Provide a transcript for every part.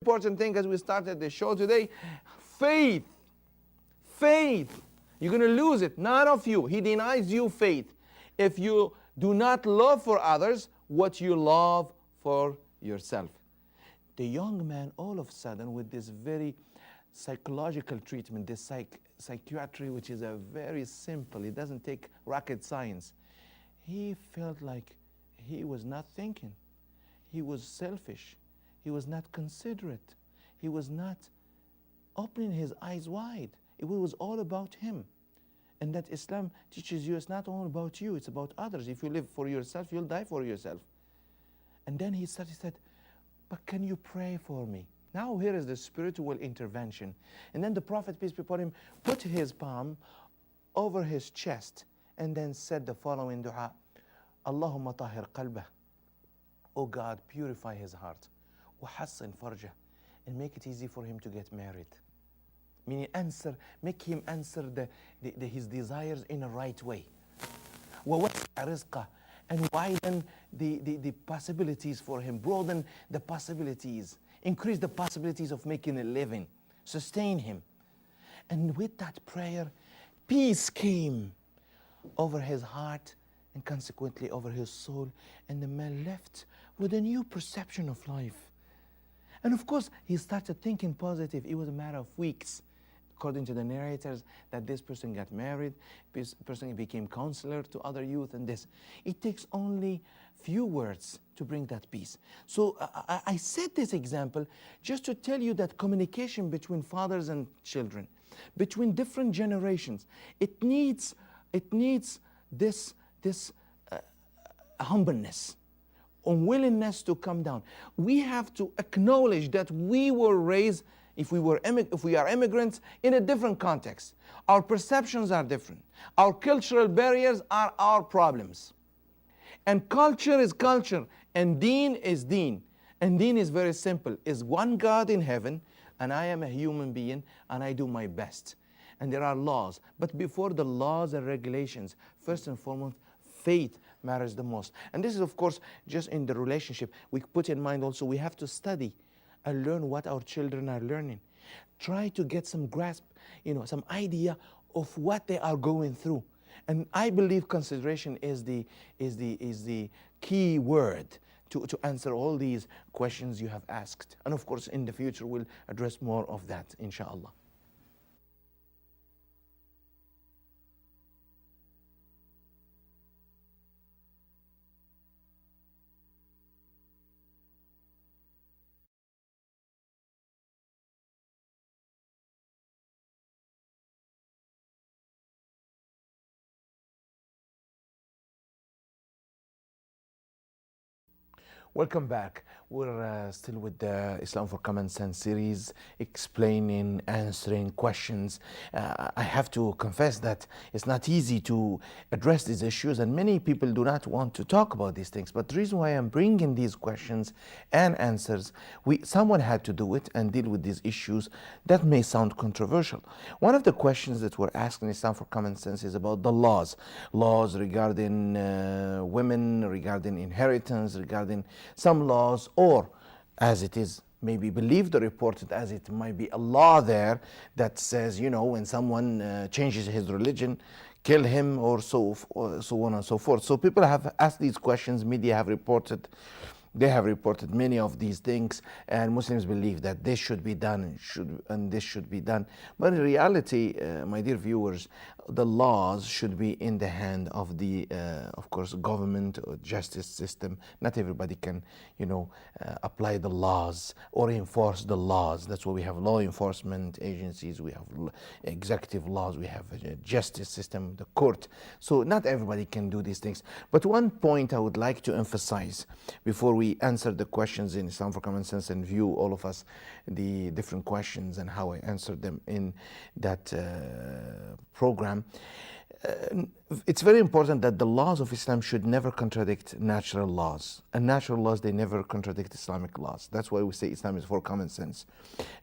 important thing as we started the show today, faith. Faith. You're going to lose it. None of you. He denies you faith if you do not love for others what you love for yourself. The young man, all of a sudden, with this very psychological treatment, this psychiatry, which is a very simple, it doesn't take rocket science, he felt like he was not thinking. He was selfish. He was not considerate. He was not opening his eyes wide. It was all about him. And that Islam teaches you it's not all about you, it's about others. If you live for yourself, you'll die for yourself. And then he said, but can you pray for me? Now here is the spiritual intervention. And then the Prophet, peace be upon him, put his palm over his chest and then said the following dua, Allahumma tahir qalbah. Oh God, purify his heart. وحسن فرجه. And make it easy for him to get married. Meaning make him answer his desires in a right way. وَوَسِعْ رِزْقَهُ. And widen the possibilities for him. Broaden the possibilities. Increase the possibilities of making a living. Sustain him. And with that prayer, peace came over his heart and consequently over his soul. And the man left with a new perception of life. And of course, he started thinking positive. It was a matter of weeks, according to the narrators, that this person got married, this person became counselor to other youth, and this. It takes only few words to bring that peace. So I set this example just to tell you that communication between fathers and children, between different generations, it needs this humbleness, unwillingness to come down. We have to acknowledge that we were raised, if we are immigrants, in a different context. Our perceptions are different. Our cultural barriers are our problems. And culture is culture, and deen is deen. And deen is very simple. Is one God in heaven, and I am a human being, and I do my best. And there are laws. But before the laws and regulations, first and foremost, faith matters the most. And this is, of course, just in the relationship. We put in mind also we have to study and learn what our children are learning. Try to get some grasp, some idea of what they are going through. And I believe consideration is the key word to answer all these questions you have asked. And of course, in the future, we'll address more of that, inshallah. Welcome back. We're still with the Islam for Common Sense series, explaining, answering questions. I have to confess that it's not easy to address these issues, and many people do not want to talk about these things. But the reason why I'm bringing these questions and answers, someone had to do it and deal with these issues that may sound controversial. One of the questions that were asked in Islam for Common Sense is about the laws regarding women, regarding inheritance, regarding some laws, or as it is maybe believed or reported, as it might be a law there that says, when someone changes his religion, kill him, or so on and so forth. So people have asked these questions, media have reported. They have reported many of these things, and Muslims believe that this should be done and this should be done. But in reality, my dear viewers, the laws should be in the hand of the, of course, government or justice system. Not everybody can, apply the laws or enforce the laws. That's why we have law enforcement agencies, we have executive laws, we have a justice system, the court. So not everybody can do these things. But one point I would like to emphasize before we answer the questions in Islam for Common Sense and view all of us the different questions and how I answered them in that program. It's very important that the laws of Islam should never contradict natural laws. And natural laws, they never contradict Islamic laws. That's why we say Islam is for common sense.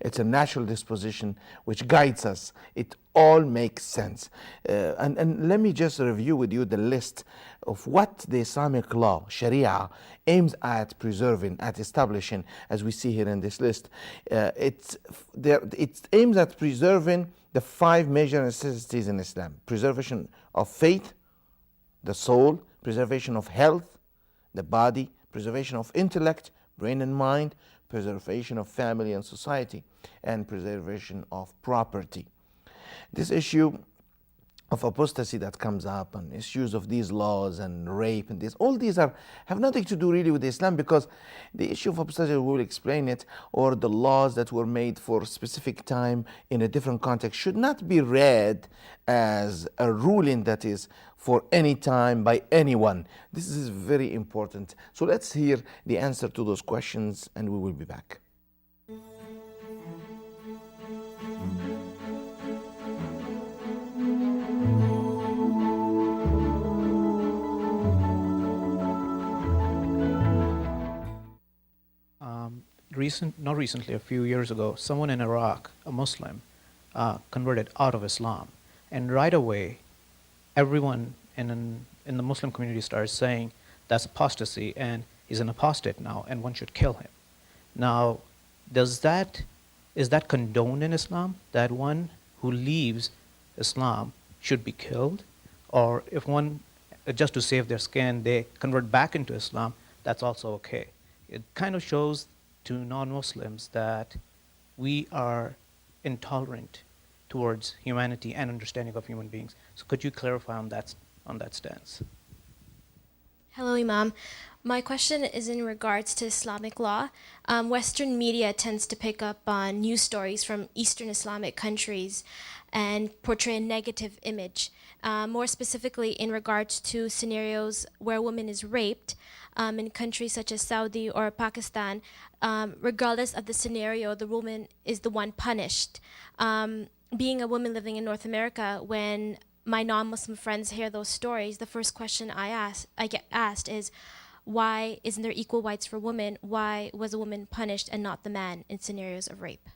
It's a natural disposition which guides us. It all makes sense. And let me just review with you the list of what the Islamic law, Sharia, aims at preserving, at establishing, as we see here in this list. It aims at preserving the 5 major necessities in Islam: preservation of faith, the soul; preservation of health, the body; preservation of intellect, brain and mind; preservation of family and society; and preservation of property. This issue of apostasy that comes up, and issues of these laws and rape and this, all these have nothing to do really with Islam, because the issue of apostasy, we will explain it, or the laws that were made for a specific time in a different context, should not be read as a ruling that is for any time by anyone. This is very important. So let's hear the answer to those questions, and we will be back. Not recently, a few years ago, someone in Iraq, a Muslim, converted out of Islam. And right away, everyone in the Muslim community started saying that's apostasy and he's an apostate now and one should kill him. Now, is that condoned in Islam, that one who leaves Islam should be killed? Or if one, just to save their skin, they convert back into Islam, that's also okay? It kind of shows to non-Muslims that we are intolerant towards humanity and understanding of human beings. So could you clarify on that stance? Hello, Imam. My question is in regards to Islamic law. Western media tends to pick up on news stories from Eastern Islamic countries and portray a negative image. More specifically in regards to scenarios where a woman is raped in countries such as Saudi or Pakistan, regardless of the scenario, the woman is the one punished. Being a woman living in North America, when my non-Muslim friends hear those stories, the first question I get asked is, why isn't there equal rights for women? Why was a woman punished and not the man in scenarios of rape?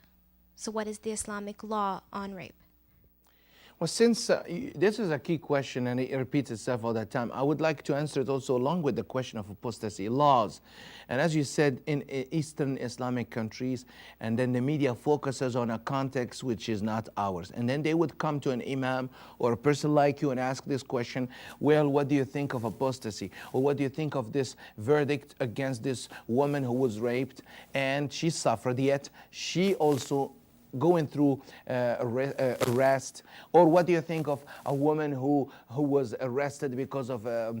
So what is the Islamic law on rape? Well, since this is a key question and it repeats itself all the time, I would like to answer it also along with the question of apostasy laws. And as you said, in Eastern Islamic countries, and then the media focuses on a context which is not ours. And then they would come to an imam or a person like you and ask this question, well, what do you think of apostasy? Or what do you think of this verdict against this woman who was raped and she suffered, yet she also going through arrest? Or what do you think of a woman who was arrested because of a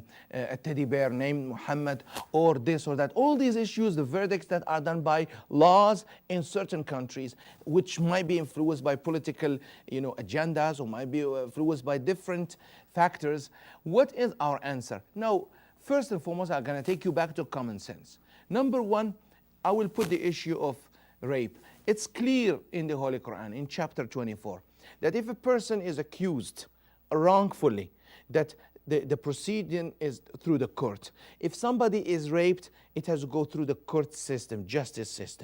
teddy bear named Muhammad, or this or that? All these issues, the verdicts that are done by laws in certain countries, which might be influenced by political agendas, or might be influenced by different factors. What is our answer? Now, first and foremost, I'm going to take you back to common sense. Number one, I will put the issue of rape. It's clear in the Holy Quran, in chapter 24, that if a person is accused wrongfully, that the proceeding is through the court. If somebody is raped, it has to go through the court system, justice system.